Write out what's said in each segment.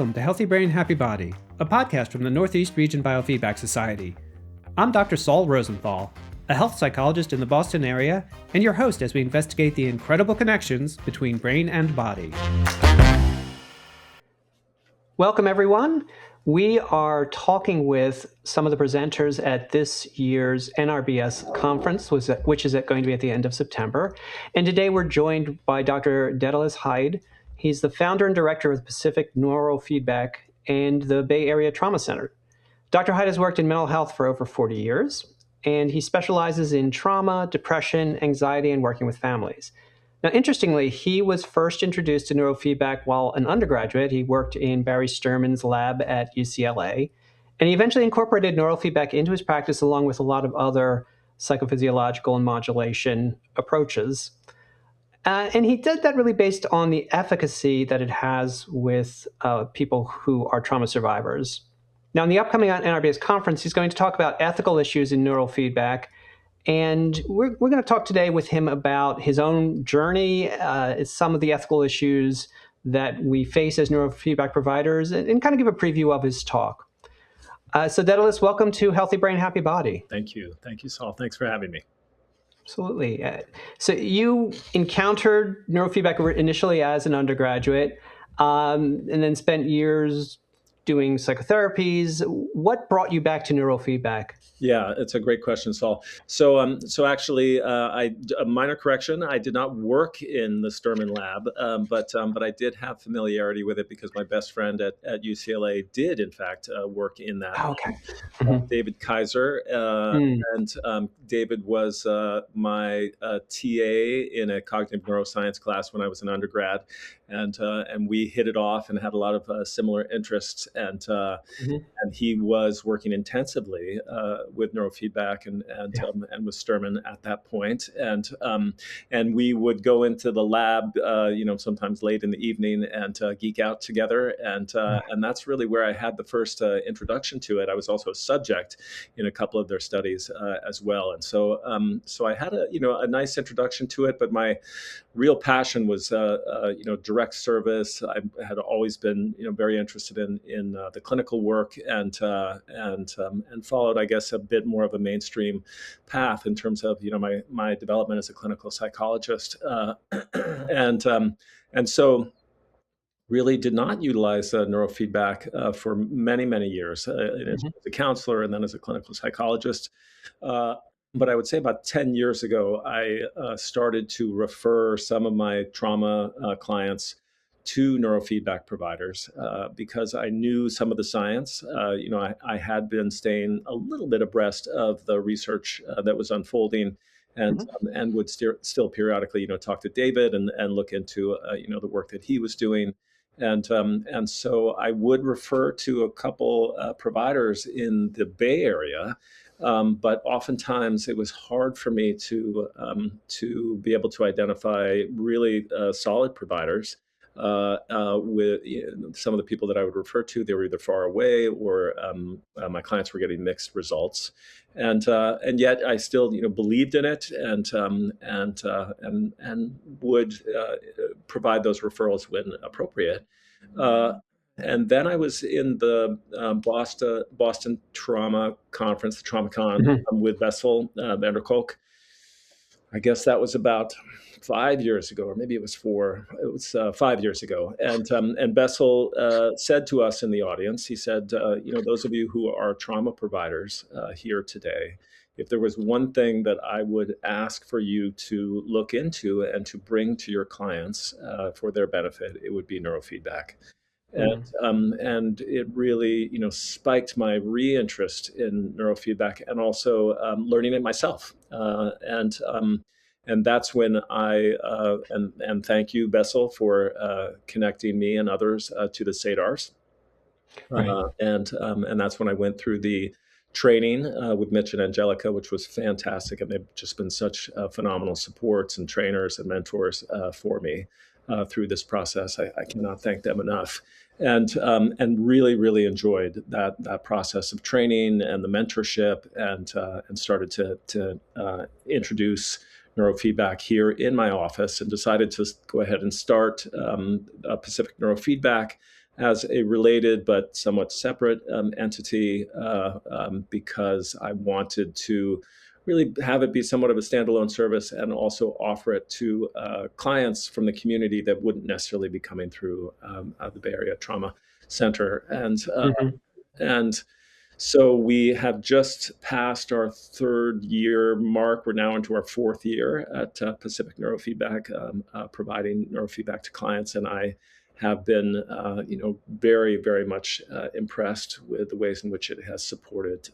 Welcome to Healthy Brain, Happy Body, a podcast from the Northeast Region Biofeedback Society. I'm Dr. Saul Rosenthal, a health psychologist in the Boston area, and your host as we investigate the incredible connections between brain and body. Welcome, everyone. We are talking with some of the presenters at this year's NRBS conference, which is going to be at the end of September. And today we're joined by Dr. Dedalus Hyde. He's the founder and director of the Pacific Neurofeedback and the Bay Area Trauma Center. Dr. Hyde has worked in mental health for over 40 years, and he specializes in trauma, depression, anxiety, and working with families. Now, interestingly, he was first introduced to neurofeedback while an undergraduate. He worked in Barry Sterman's lab at UCLA, and he eventually incorporated neurofeedback into his practice along with a lot of other psychophysiological and modulation approaches. And he did that really based on the efficacy that it has with people who are trauma survivors. Now, in the upcoming NRBS conference, he's going to talk about ethical issues in neurofeedback. And we're going to talk today with him about his own journey, some of the ethical issues that we face as neurofeedback providers, and kind of give a preview of his talk. So Dedalus, welcome to Healthy Brain, Happy Body. Thank you. Thank you, Saul. Thanks for having me. Absolutely. So you encountered neurofeedback initially as an undergraduate, and then spent years doing psychotherapies. What brought you back to neurofeedback? Yeah, it's a great question, Saul. So actually, a minor correction. I did not work in the Sterman lab, but I did have familiarity with it because my best friend at UCLA did, in fact, work in that. Oh, okay. Mm-hmm. David Kaiser, and David was my TA in a cognitive neuroscience class when I was an undergrad, and we hit it off and had a lot of similar interests, and he was working intensively with neurofeedback and with Sterman at that point, and we would go into the lab, sometimes late in the evening and geek out together, and that's really where I had the first introduction to it. I was also a subject in a couple of their studies as well, and so I had a nice introduction to it. But my real passion was direct service. I had always been very interested in the clinical work and followed, I guess, a bit more of a mainstream path in terms of my development as a clinical psychologist, and so really did not utilize neurofeedback for many years as a counselor and then as a clinical psychologist. But I would say about 10 years ago, I started to refer some of my trauma clients to neurofeedback providers because I knew some of the science. I had been staying a little bit abreast of the research that was unfolding, and would still periodically, talk to David and look into the work that he was doing. And so I would refer to a couple providers in the Bay Area. But oftentimes it was hard for me to be able to identify really solid providers. With some of the people that I would refer to, they were either far away or my clients were getting mixed results, and yet I still believed in it and would provide those referrals when appropriate. And then I was in the Boston Trauma Conference, the TraumaCon, with Bessel van der Kolk. I guess that was about 5 years ago, or maybe it was 4. It was 5 years ago. And Bessel said to us in the audience, he said, those of you who are trauma providers here today, if there was one thing that I would ask for you to look into and to bring to your clients for their benefit, it would be neurofeedback. And it really, spiked my reinterest in neurofeedback and also learning it myself. And that's when I and thank you, Bessel, for connecting me and others to the SADARs. Right. And that's when I went through the training with Mitch and Angelica, which was fantastic, and they've just been such phenomenal supports and trainers and mentors for me through this process. I cannot thank them enough. And really enjoyed that process of training and the mentorship, and started to introduce neurofeedback here in my office, and decided to go ahead and start Pacific Neurofeedback, as a related but somewhat separate entity because I wanted to really have it be somewhat of a standalone service and also offer it to clients from the community that wouldn't necessarily be coming through the Bay Area Trauma Center. And so we have just passed our 3rd year mark. We're now into our 4th year at Pacific Neurofeedback, providing neurofeedback to clients. And I have been, very, very much impressed with the ways in which it has supported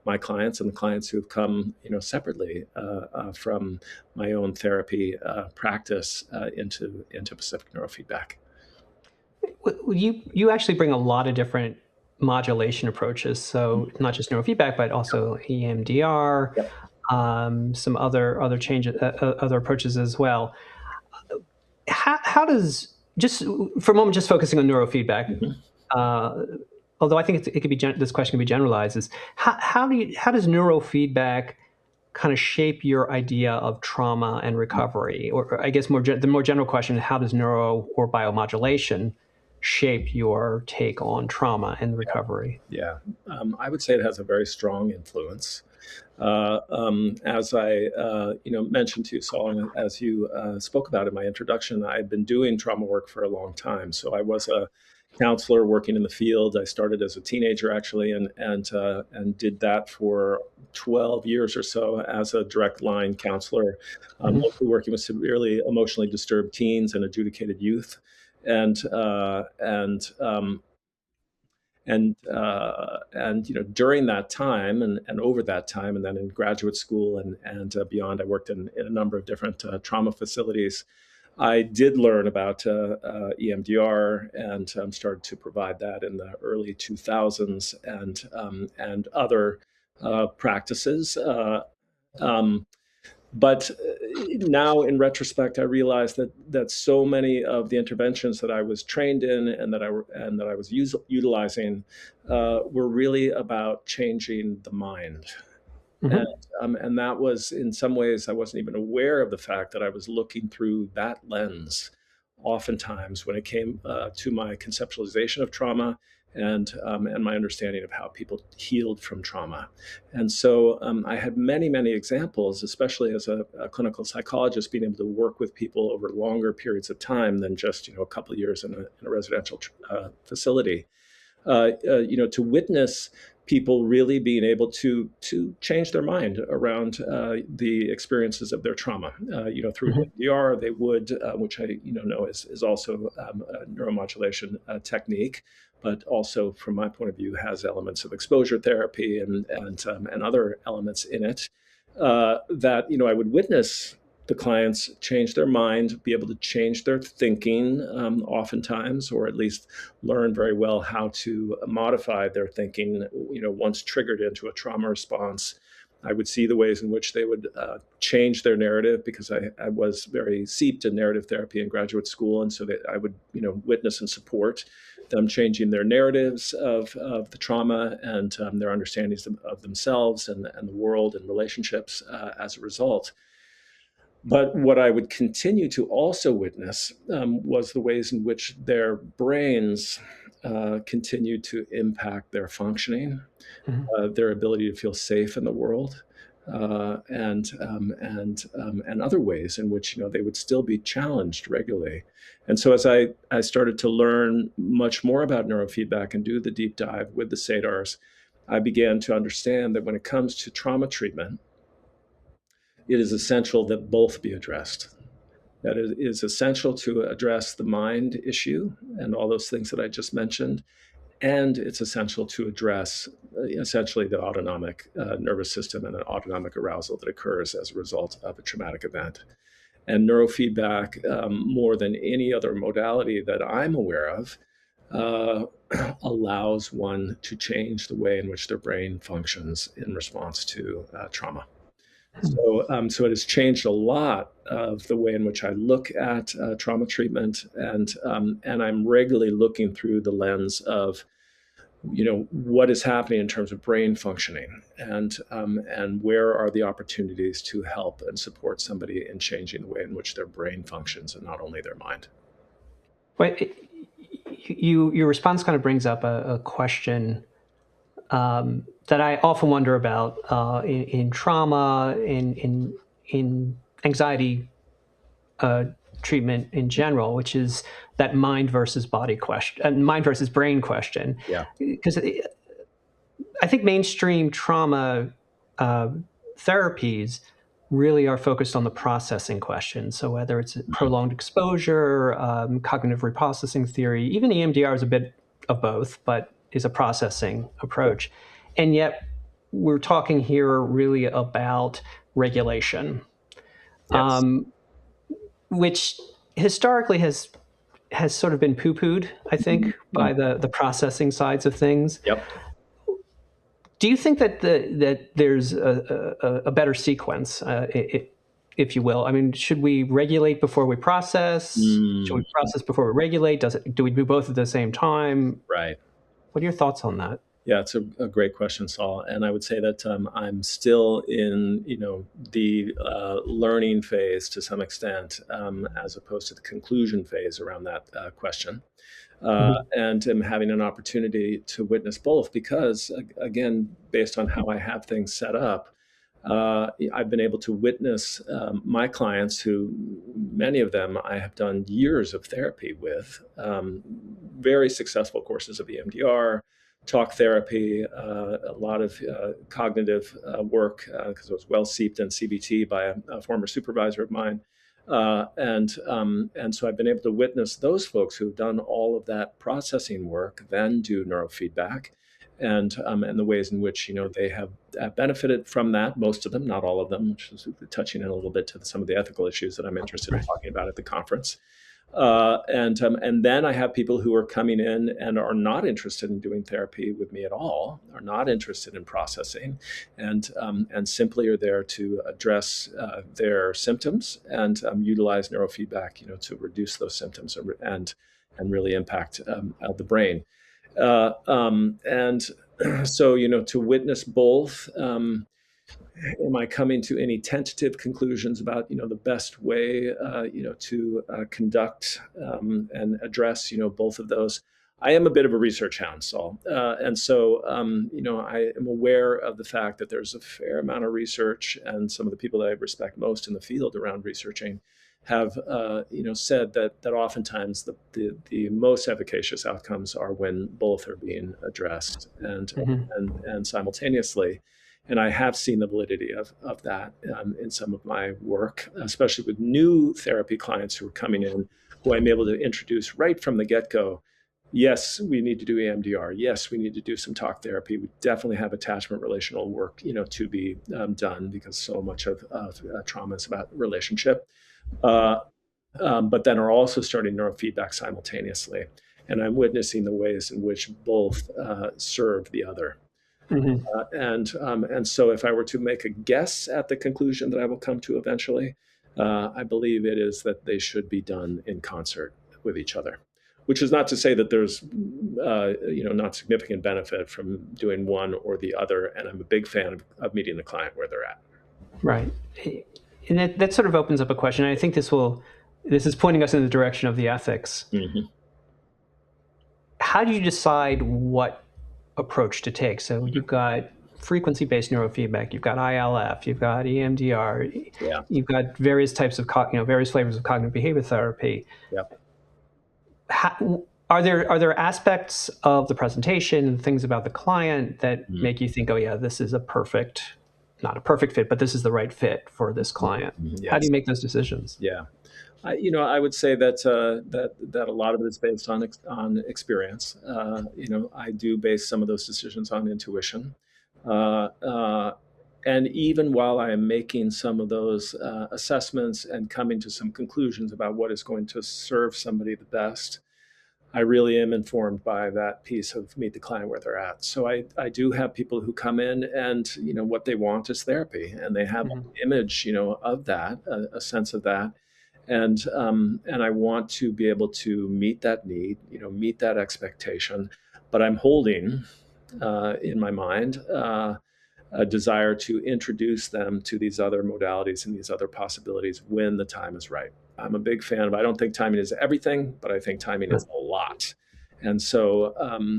my clients and the clients who have come, separately from my own therapy practice into Pacific Neurofeedback. You actually bring a lot of different modulation approaches. So not just neurofeedback, but also EMDR, Yep. Some other changes, other approaches as well. How does, just for a moment, just focusing on neurofeedback, although I think it could be this question can be generalized, is how does neurofeedback kind of shape your idea of trauma and recovery? Or I guess the more general question, how does neuro or biomodulation shape your take on trauma and recovery? Yeah, I would say it has a very strong influence. As I mentioned to you, Saul, and as you spoke about in my introduction, I've been doing trauma work for a long time. So I was a counselor working in the field. I started as a teenager, actually, and did that for 12 years or so as a direct line counselor, mostly working with severely emotionally disturbed teens and adjudicated youth. And during that time and over that time, and then in graduate school and beyond, I worked in a number of different trauma facilities. I did learn about EMDR and started to provide that in the early 2000s and other practices. But now, in retrospect, I realized that so many of the interventions that I was trained in and that I was utilizing were really about changing the mind. And that was, in some ways, I wasn't even aware of the fact that I was looking through that lens oftentimes when it came to my conceptualization of trauma and my understanding of how people healed from trauma. And so I had many, many examples, especially as a clinical psychologist, being able to work with people over longer periods of time than just a couple of years in a residential facility. To witness people really being able to change their mind around the experiences of their trauma. Through EMDR, they would, which I know is also a neuromodulation technique, but also, from my point of view, has elements of exposure therapy and other elements in it. That I would witness the clients change their mind, be able to change their thinking oftentimes, or at least learn very well how to modify their thinking, once triggered into a trauma response. I would see the ways in which they would change their narrative, because I was very seeped in narrative therapy in graduate school. And so that I would, witness and support them changing their narratives of the trauma and their understandings of themselves and the world and relationships as a result. But what I would continue to also witness was the ways in which their brains continued to impact their functioning, their ability to feel safe in the world, and other ways in which they would still be challenged regularly. And so as I started to learn much more about neurofeedback and do the deep dive with the SADARs, I began to understand that when it comes to trauma treatment, it is essential that both be addressed. That it is essential to address the mind issue and all those things that I just mentioned. And it's essential to address essentially the autonomic nervous system and an autonomic arousal that occurs as a result of a traumatic event. And neurofeedback, more than any other modality that I'm aware of, allows one to change the way in which their brain functions in response to trauma. So it has changed a lot of the way in which I look at trauma treatment, and I'm regularly looking through the lens of, what is happening in terms of brain functioning, and where are the opportunities to help and support somebody in changing the way in which their brain functions and not only their mind. But your response kind of brings up a question that I often wonder about in trauma, in anxiety treatment in general, which is that mind versus body question, mind versus brain question. Yeah. Because I think mainstream trauma therapies really are focused on the processing question. So whether it's prolonged exposure, cognitive reprocessing theory, even EMDR is a bit of both, but is a processing approach. And yet we're talking here really about regulation, Yes. which historically has sort of been poo-pooed, I think, by the processing sides of things. Yep. Do you think that that there's a better sequence, if you will? I mean, should we regulate before we process? Should we process before we regulate? Do we do both at the same time? Right. What are your thoughts on that? Yeah, it's a great question, Saul. And I would say that I'm still in, the learning phase to some extent, as opposed to the conclusion phase around that question. And am having an opportunity to witness both because, again, based on how I have things set up, I've been able to witness my clients who, many of them I have done years of therapy with, very successful courses of EMDR, talk therapy, a lot of cognitive work because I was well steeped in CBT by a former supervisor of mine. And so I've been able to witness those folks who've done all of that processing work, then do neurofeedback, and the ways in which they have benefited from that. Most of them, not all of them, which is touching in a little bit to some of the ethical issues that I'm interested in talking about at the conference. And then I have people who are coming in and are not interested in doing therapy with me at all, are not interested in processing, and simply are there to address their symptoms and utilize neurofeedback, to reduce those symptoms and really impact the brain. And so, to witness both. Am I coming to any tentative conclusions about the best way to conduct and address both of those? I am a bit of a research hound, Saul, and so I am aware of the fact that there's a fair amount of research, and some of the people that I respect most in the field around researching have said that oftentimes the most efficacious outcomes are when both are being addressed and simultaneously. And I have seen the validity of that in some of my work, especially with new therapy clients who are coming in, who I'm able to introduce right from the get-go. Yes, we need to do EMDR. Yes, we need to do some talk therapy. We definitely have attachment relational work, to be done because so much of trauma is about relationship. But then are also starting neurofeedback simultaneously. And I'm witnessing the ways in which both serve the other. And so if I were to make a guess at the conclusion that I will come to eventually, I believe it is that they should be done in concert with each other, which is not to say that there's, not significant benefit from doing one or the other. And I'm a big fan of meeting the client where they're at. Right. And that sort of opens up a question. I think this is pointing us in the direction of the ethics. How do you decide what approach to take? So you've got frequency-based neurofeedback, you've got ILF, you've got EMDR, you've got various types of various flavors of cognitive behavior therapy. Are there aspects of the presentation and things about the client that make you think, oh yeah, this is not a perfect fit, but this is the right fit for this client? How do you make those decisions? I would say that a lot of it is based on experience. I do base some of those decisions on intuition, and even while I am making some of those assessments and coming to some conclusions about what is going to serve somebody the best, I really am informed by that piece of meet the client where they're at. So I do have people who come in and what they want is therapy, and they have an image of that, a sense of that. And I want to be able to meet that need, meet that expectation. But I'm holding in my mind a desire to introduce them to these other modalities and these other possibilities when the time is right. I'm a big fan of, I don't think timing is everything, but I think timing is a lot. And so,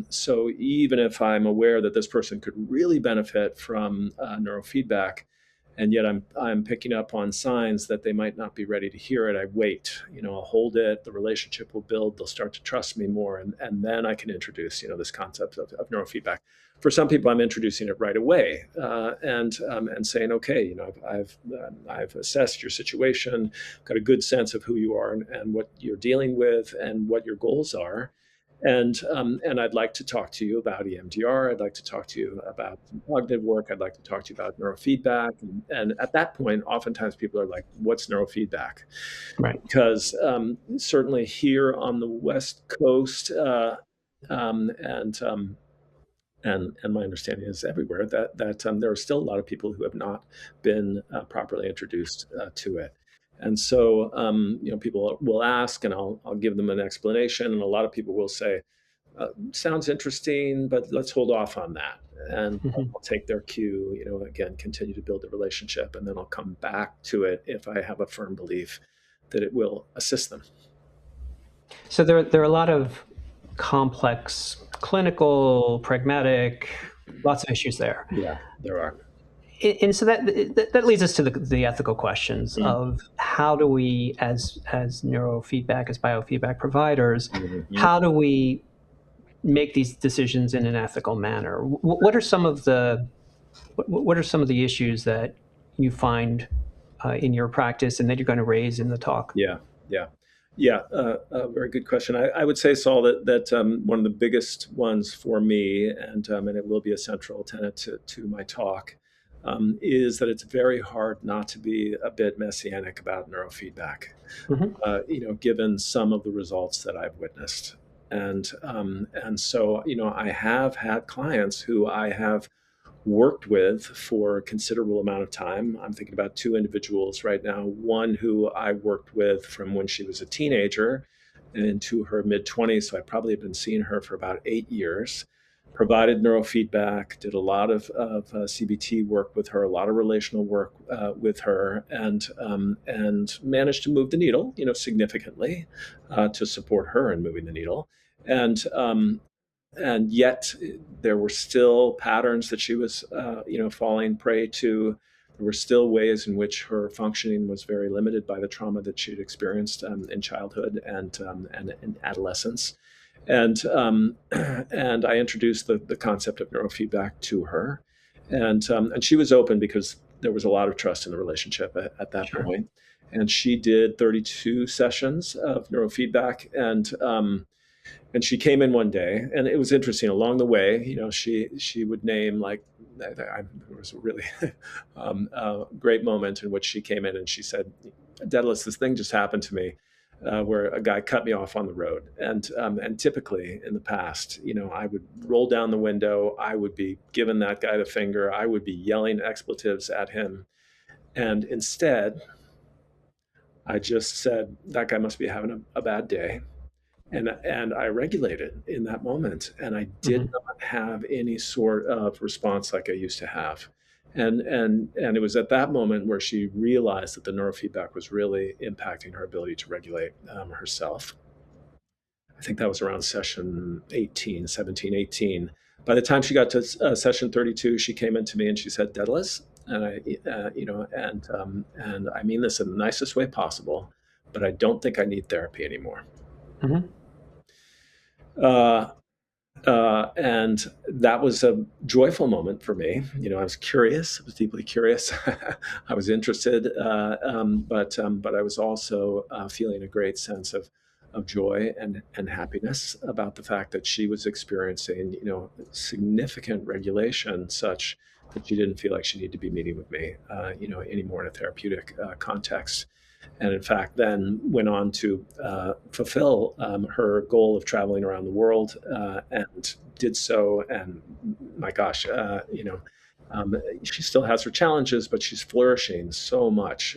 so even if I'm aware that this person could really benefit from neurofeedback, and yet I'm picking up on signs that they might not be ready to hear it, I wait. I'll hold it. The relationship will build. They'll start to trust me more, and then I can introduce this concept of neurofeedback. For some people, I'm introducing it right away, and saying, okay, I've assessed your situation, got a good sense of who you are and what you're dealing with and what your goals are. And I'd like to talk to you about EMDR. I'd like to talk to you about some cognitive work. I'd like to talk to you about neurofeedback. And at that point, oftentimes people are like, "What's neurofeedback?" Right. Because certainly here on the West Coast, um, and um, and my understanding is everywhere that there are still a lot of people who have not been properly introduced to it. And so, people will ask, and I'll give them an explanation, and a lot of people will say, "Sounds interesting, but let's hold off on that." And Mm-hmm. I'll take their cue, again, continue to build the relationship, and then I'll come back to it if I have a firm belief that it will assist them. So there are a lot of complex, clinical, pragmatic, lots of issues there. Yeah, there are. And so that leads us to the ethical questions Mm. of how do we, as neurofeedback, as biofeedback providers, Mhm. how do we make these decisions in an ethical manner? What are some of the issues that you find in your practice and that you're going to raise in the talk? Yeah, yeah, yeah. Very good question. I would say, Saul, that one of the biggest ones for me, and it will be a central tenet to my talk, is that it's very hard not to be a bit messianic about neurofeedback. Hmm. Given some of the results that I've witnessed, and so I have had clients who I have worked with for a considerable amount of time. I'm thinking about two individuals right now. One who I worked with from when she was a teenager into her mid 20s. So I probably have been seeing her for about 8 years. Provided neurofeedback, did a lot of CBT work with her, a lot of relational work with her, and managed to move the needle, significantly to support her in moving the needle. And and yet there were still patterns that she was falling prey to. There were still ways in which her functioning was very limited by the trauma that she'd experienced in childhood and in adolescence. And and I introduced the concept of neurofeedback to her, and she was open because there was a lot of trust in the relationship at that Sure. point. And she did 32 sessions of neurofeedback, and she came in one day, and it was interesting. Along the way, she would name, like, there was a really great moment in which she came in and she said, "Dedalus, this thing just happened to me, where a guy cut me off on the road, and typically in the past, I would roll down the window, I would be giving that guy the finger, I would be yelling expletives at him, and instead, I just said that guy must be having a bad day." And I regulated in that moment, and I did Hmm. not have any sort of response like I used to have. And it was at that moment where she realized that the neurofeedback was really impacting her ability to regulate herself. I think that was around session 18, 17, 18. By the time she got to session 32, she came into me and she said, "Dedalus," and and I mean this in the nicest way possible, but I don't think I need therapy anymore. Hmm. Uh, and that was a joyful moment for me. I was curious. I was deeply curious. I was interested, but I was also feeling a great sense of joy and happiness about the fact that she was experiencing, significant regulation, such that she didn't feel like she needed to be meeting with me, anymore in a therapeutic context. And in fact, then went on to fulfill her goal of traveling around the world, and did so. And my gosh, she still has her challenges, but she's flourishing so much.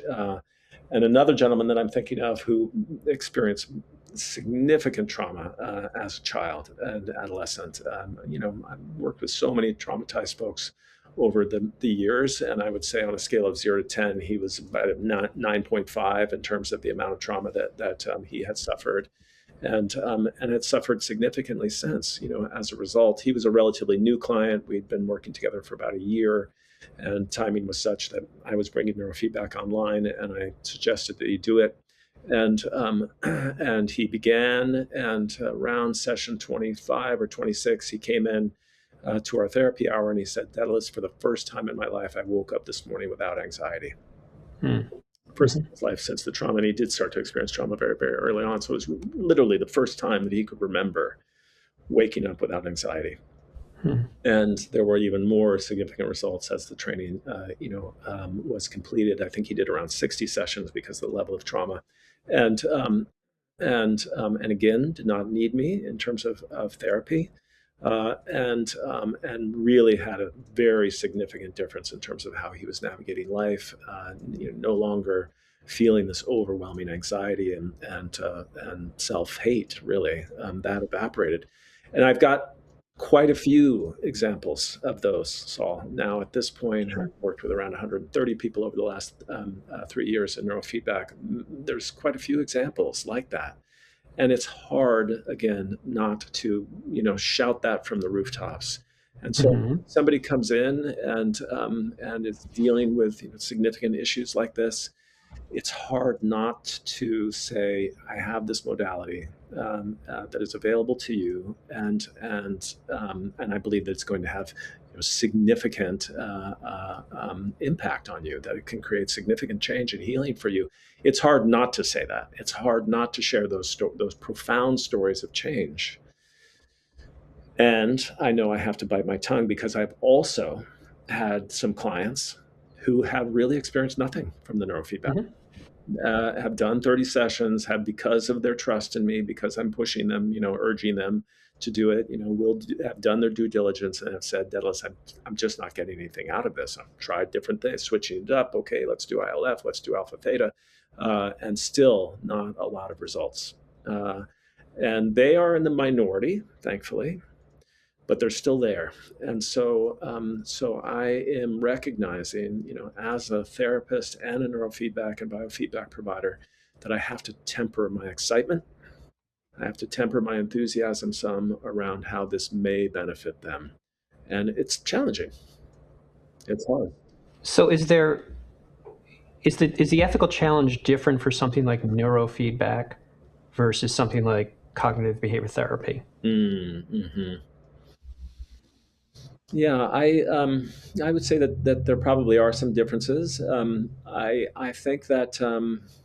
And another gentleman that I'm thinking of who experienced significant trauma as a child and adolescent. I've worked with so many traumatized folks over the years, and I would say on a scale of 0 to 10, he was about a 9.5 in terms of the amount of trauma that he had suffered. and it suffered significantly since. As a result, he was a relatively new client. We'd been working together for about a year, and timing was such that I was bringing neurofeedback online, and I suggested that he do it. And he began, and around session 25 or 26, he came in to our therapy hour, and he said, "Dedalus, for the first time in my life, I woke up this morning without anxiety." First in his life since the trauma, and he did start to experience trauma very, very early on. So it was literally the first time that he could remember waking up without anxiety. And there were even more significant results as the training, was completed. I think he did around 60 sessions because of the level of trauma, and again did not need me in terms of therapy, and really had a very significant difference in terms of how he was navigating life. No longer feeling this overwhelming anxiety and self-hate. Really, that evaporated, and I've got quite a few examples of those, Saul. Now, at this point, I've worked with around 130 people over the last 3 years in neurofeedback. There's quite a few examples like that. And it's hard, again, not to, shout that from the rooftops. And so somebody comes in and is dealing with significant issues like this. It's hard not to say, I have this modality that is available to you, and I believe that it's going to have significant impact on you, that it can create significant change and healing for you. It's hard not to say that. It's hard not to share those profound stories of change. And I know I have to bite my tongue because I've also had some clients who have really experienced nothing from the neurofeedback. Have done 30 sessions, have, because of their trust in me, because I'm pushing them, urging them to do it, have done their due diligence and have said, Dedalus, I'm just not getting anything out of this. I've tried different things, switching it up. Okay, let's do ILF, let's do alpha theta, and still not a lot of results. And they are in the minority, thankfully, but they're still there. And so I am recognizing, as a therapist and a neurofeedback and biofeedback provider, that I have to temper my excitement. I have to temper my enthusiasm some around how this may benefit them. And it's challenging. It's hard. So is the ethical challenge different for something like neurofeedback versus something like cognitive behavior therapy? Mm-hmm. Yeah, I would say that there probably are some differences. I think that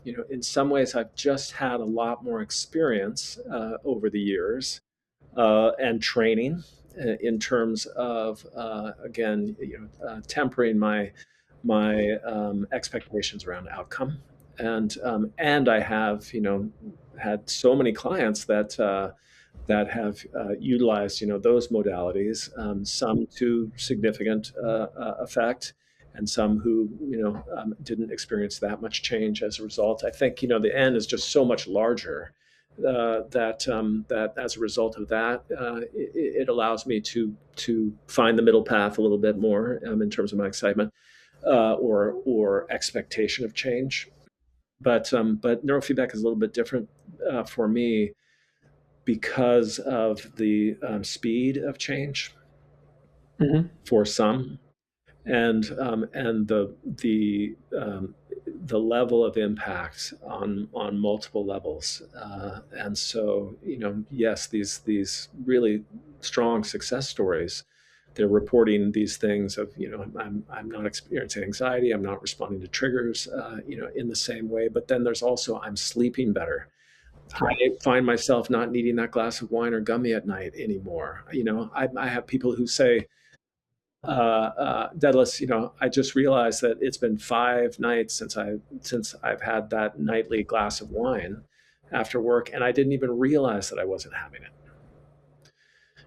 in some ways I've just had a lot more experience over the years and training in terms of again tempering my expectations around outcome, and I have had so many clients that have utilized those modalities, some to significant effect, and some who didn't experience that much change as a result. I think the N is just so much larger that as a result of that, it allows me to find the middle path a little bit more in terms of my excitement or expectation of change. But neurofeedback is a little bit different for me because of the speed of change for some, and the level of impact on multiple levels. And so, yes, these really strong success stories, they're reporting these things of, I'm not experiencing anxiety, I'm not responding to triggers, in the same way. But then there's also, I'm sleeping better. I find myself not needing that glass of wine or gummy at night anymore. I have people who say, Dedalus, I just realized that it's been 5 nights since I've had that nightly glass of wine after work, and I didn't even realize that I wasn't having it.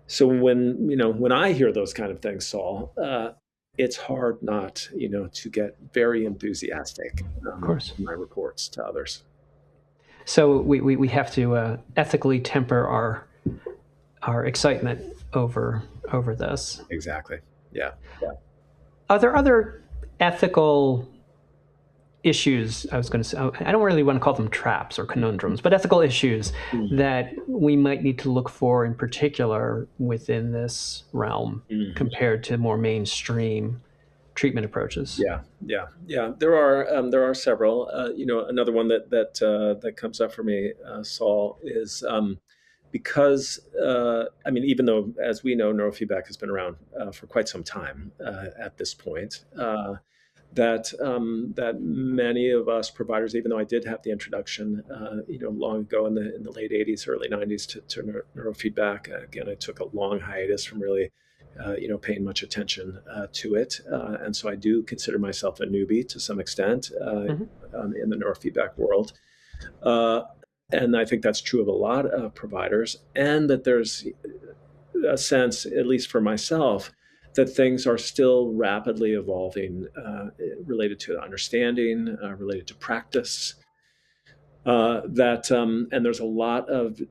So when I hear those kind of things, Saul, it's hard not to get very enthusiastic of course in my reports to others. So we have to ethically temper our excitement over this. Exactly. Yeah. Are there other ethical issues, I was going to say, I don't really want to call them traps or conundrums, but ethical issues that we might need to look for in particular within this realm compared to more mainstream treatment approaches? Yeah. There are several. Another one that comes up for me, Saul, is because even though, as we know, neurofeedback has been around for quite some time at this point. That many of us providers, even though I did have the introduction, long ago in the late '80s, early '90s to neurofeedback. Again, I took a long hiatus from really, paying much attention to it, and so I do consider myself a newbie to some extent in the neurofeedback world. And I think that's true of a lot of providers, and that there's a sense, at least for myself, that things are still rapidly evolving related to understanding, related to practice. And there's a lot of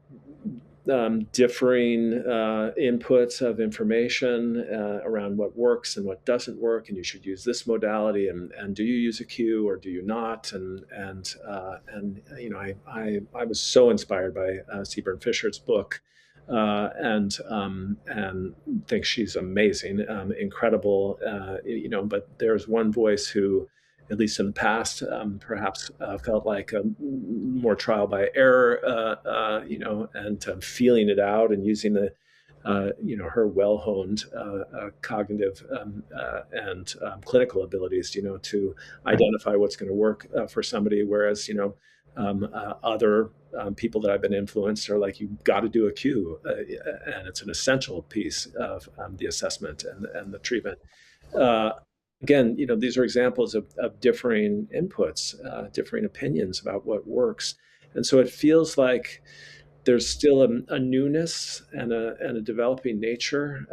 differing inputs of information around what works and what doesn't work, and you should use this modality, and do you use a cue or do you not? I was so inspired by Seaburn Fisher's book, and think she's amazing, incredible. But there's one voice who, at least in the past, perhaps felt like more trial by error, and feeling it out and using her well-honed cognitive and clinical abilities, to identify what's going to work for somebody. Whereas, other people that I've been influenced are like, you've got to do a cue, and it's an essential piece of the assessment and the treatment. Again, these are examples of differing inputs, differing opinions about what works. And so it feels like there's still a newness and a developing nature,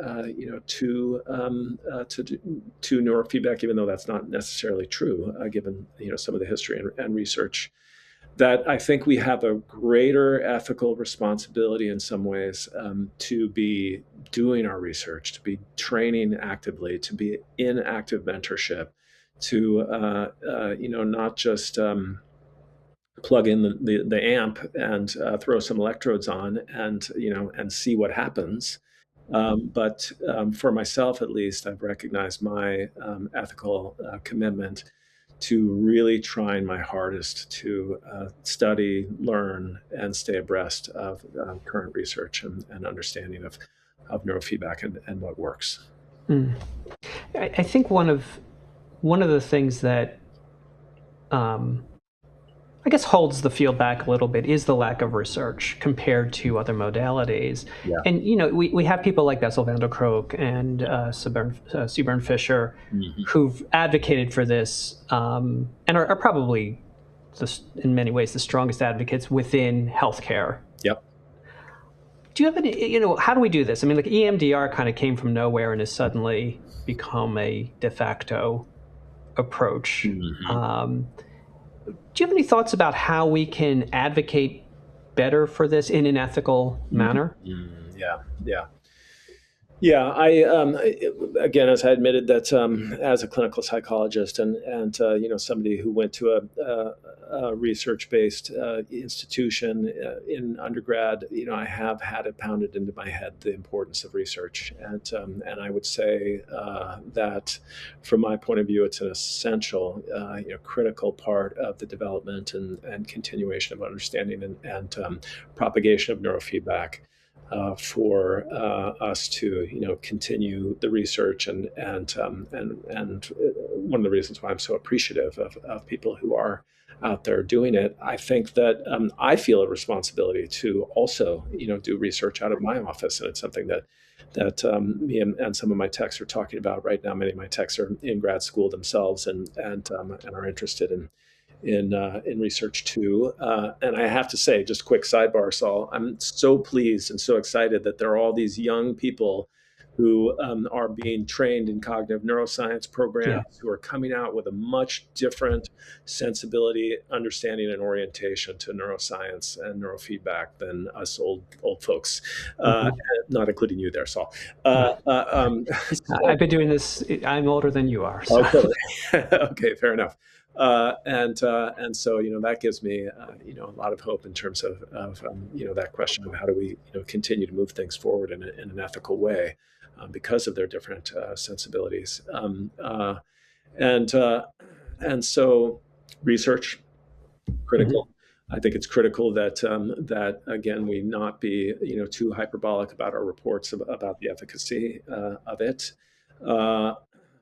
to neurofeedback, even though that's not necessarily true, given, some of the history and research. That I think we have a greater ethical responsibility in some ways, to be doing our research, to be training actively, to be in active mentorship, to not just plug in the amp and throw some electrodes on and see what happens. But for myself, at least, I've recognized my ethical commitment to really trying my hardest to study, learn, and stay abreast of current research and understanding of neurofeedback and what works. I think one of the things that I guess holds the field back a little bit is the lack of research compared to other modalities. Yeah. And, we have people like Bessel van der Kolk and Seaburn Fisher who've advocated for this, and are probably, in many ways, the strongest advocates within healthcare. Yep. Do you have any, how do we do this? I mean, like EMDR kind of came from nowhere and has suddenly become a de facto approach. Do you have any thoughts about how we can advocate better for this in an ethical manner? Yeah. Again, as I admitted, that as a clinical psychologist and somebody who went to a research-based institution in undergrad, I have had it pounded into my head the importance of research, and I would say that, from my point of view, it's an essential, critical part of the development and continuation of understanding and propagation of neurofeedback. For us to continue the research and one of the reasons why I'm so appreciative of people who are out there doing it. I think that I feel a responsibility to also do research out of my office, and it's something that me and some of my techs are talking about right now. Many of my techs are in grad school themselves and are interested in research too. And I have to say, just quick sidebar, Saul, I'm so pleased and so excited that there are all these young people who are being trained in cognitive neuroscience programs, who are coming out with a much different sensibility, understanding, and orientation to neuroscience and neurofeedback than us old folks, not including you there, Saul. I've been doing this, I'm older than you are. So. Okay. Okay, fair enough. And so that gives me a lot of hope in terms of that question of how do we continue to move things forward in an ethical way because of their different sensibilities. And so research critical. I think it's critical that that again we not be too hyperbolic about our reports about the efficacy of it.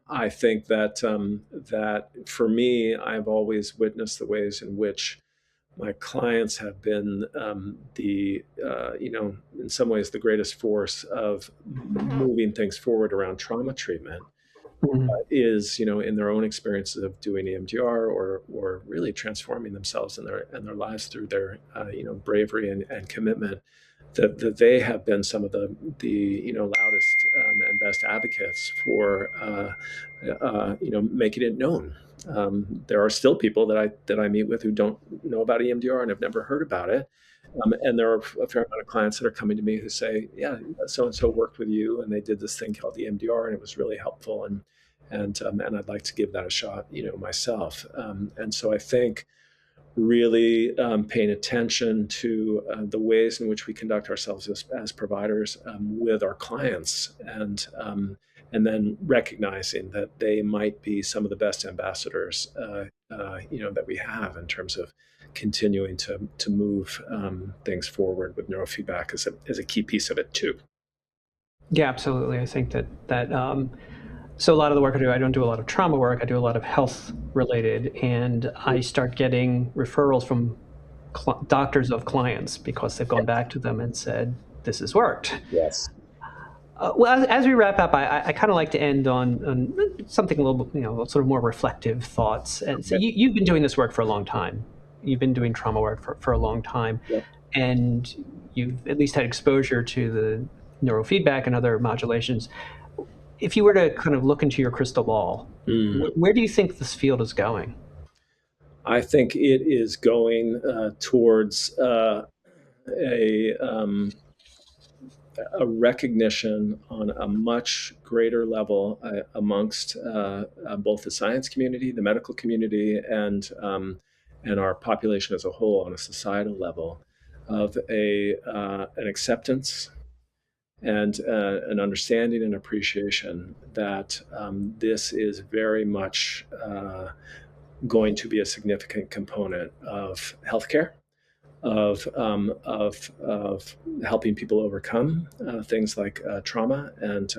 I think that that for me, I've always witnessed the ways in which my clients have been in some ways the greatest force of moving things forward around trauma treatment. Is in their own experiences of doing EMDR or really transforming themselves in their lives through their bravery and commitment, that they have been some of the loudest and best advocates for making it known. There are still people that I meet with who don't know about EMDR and have never heard about it. And there are a fair amount of clients that are coming to me who say, yeah, so-and-so worked with you and they did this thing called EMDR and it was really helpful. And I'd like to give that a shot, myself. And so I think really paying attention to the ways in which we conduct ourselves as providers with our clients, and then recognizing that they might be some of the best ambassadors, that we have in terms of continuing to move things forward with neurofeedback as a key piece of it too. Yeah, absolutely. I think that so a lot of the work I don't do a lot of trauma work. I do a lot of health related, and I start getting referrals from doctors of clients because they've gone back to them and said, this has worked. Yes. Well, as we wrap up, I kind of like to end on something a little, sort of more reflective thoughts. And so you've been doing this work for a long time. You've been doing trauma work for a long time, and you've at least had exposure to the neurofeedback and other modulations. If you were to kind of look into your crystal ball, where do you think this field is going? I think it is going towards a recognition on a much greater level amongst both the science community, the medical community, and our population as a whole on a societal level of an acceptance and an understanding and appreciation that this is very much going to be a significant component of healthcare, of helping people overcome things like trauma and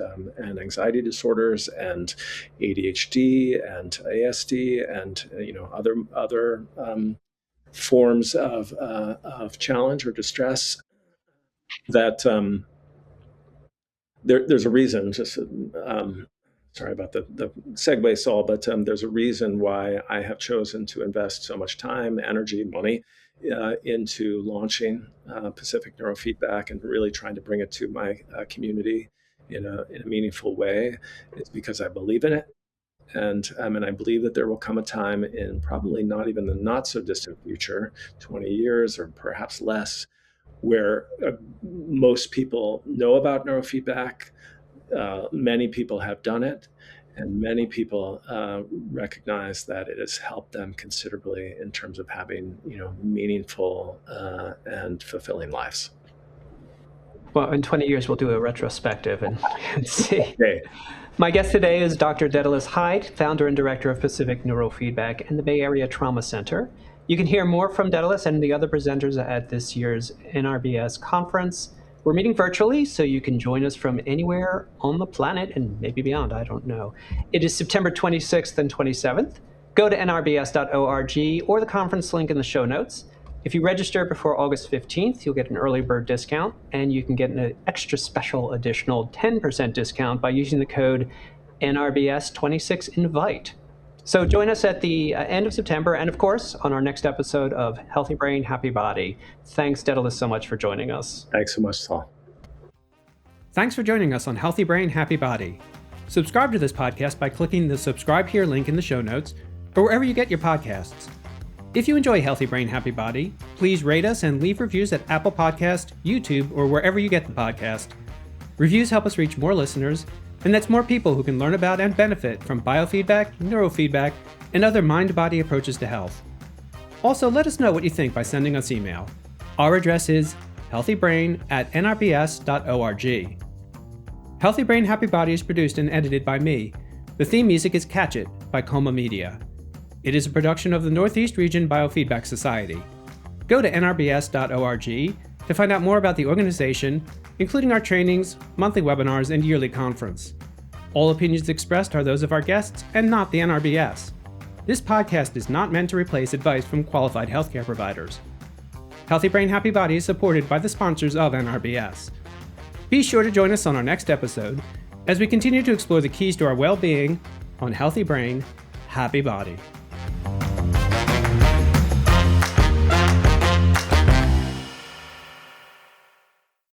anxiety disorders and ADHD and ASD and other forms of challenge or distress that. There's a reason, sorry about the segue, Saul, but there's a reason why I have chosen to invest so much time, energy, money into launching Pacific Neurofeedback and really trying to bring it to my community in a meaningful way. It's because I believe in it. And I believe that there will come a time in probably not even the not so distant future, 20 years or perhaps less, where most people know about neurofeedback, many people have done it, and many people recognize that it has helped them considerably in terms of having meaningful and fulfilling lives. Well, in 20 years, we'll do a retrospective and see. Okay. My guest today is Dr. Dedalus Hyde, founder and director of Pacific Neurofeedback and the Bay Area Trauma Center. You can hear more from Dedalus and the other presenters at this year's NRBS conference. We're meeting virtually, so you can join us from anywhere on the planet and maybe beyond, I don't know. It is September 26th and 27th. Go to nrbs.org or the conference link in the show notes. If you register before August 15th, you'll get an early bird discount, and you can get an extra special additional 10% discount by using the code NRBS26INVITE. So join us at the end of September and, of course, on our next episode of Healthy Brain, Happy Body. Thanks, Dedalus, so much for joining us. Thanks so much, Saul. Thanks for joining us on Healthy Brain, Happy Body. Subscribe to this podcast by clicking the subscribe here link in the show notes or wherever you get your podcasts. If you enjoy Healthy Brain, Happy Body, please rate us and leave reviews at Apple Podcast, YouTube, or wherever you get the podcast. Reviews help us reach more listeners, and that's more people who can learn about and benefit from biofeedback, neurofeedback, and other mind-body approaches to health. Also, let us know what you think by sending us email. Our address is healthybrain@nrbs.org. Healthy Brain, Happy Body is produced and edited by me. The theme music is Catch It by Coma Media. It is a production of the Northeast Region Biofeedback Society. Go to nrbs.org to find out more about the organization, including our trainings, monthly webinars, and yearly conference. All opinions expressed are those of our guests and not the NRBS. This podcast is not meant to replace advice from qualified healthcare providers. Healthy Brain, Happy Body is supported by the sponsors of NRBS. Be sure to join us on our next episode as we continue to explore the keys to our well-being on Healthy Brain, Happy Body.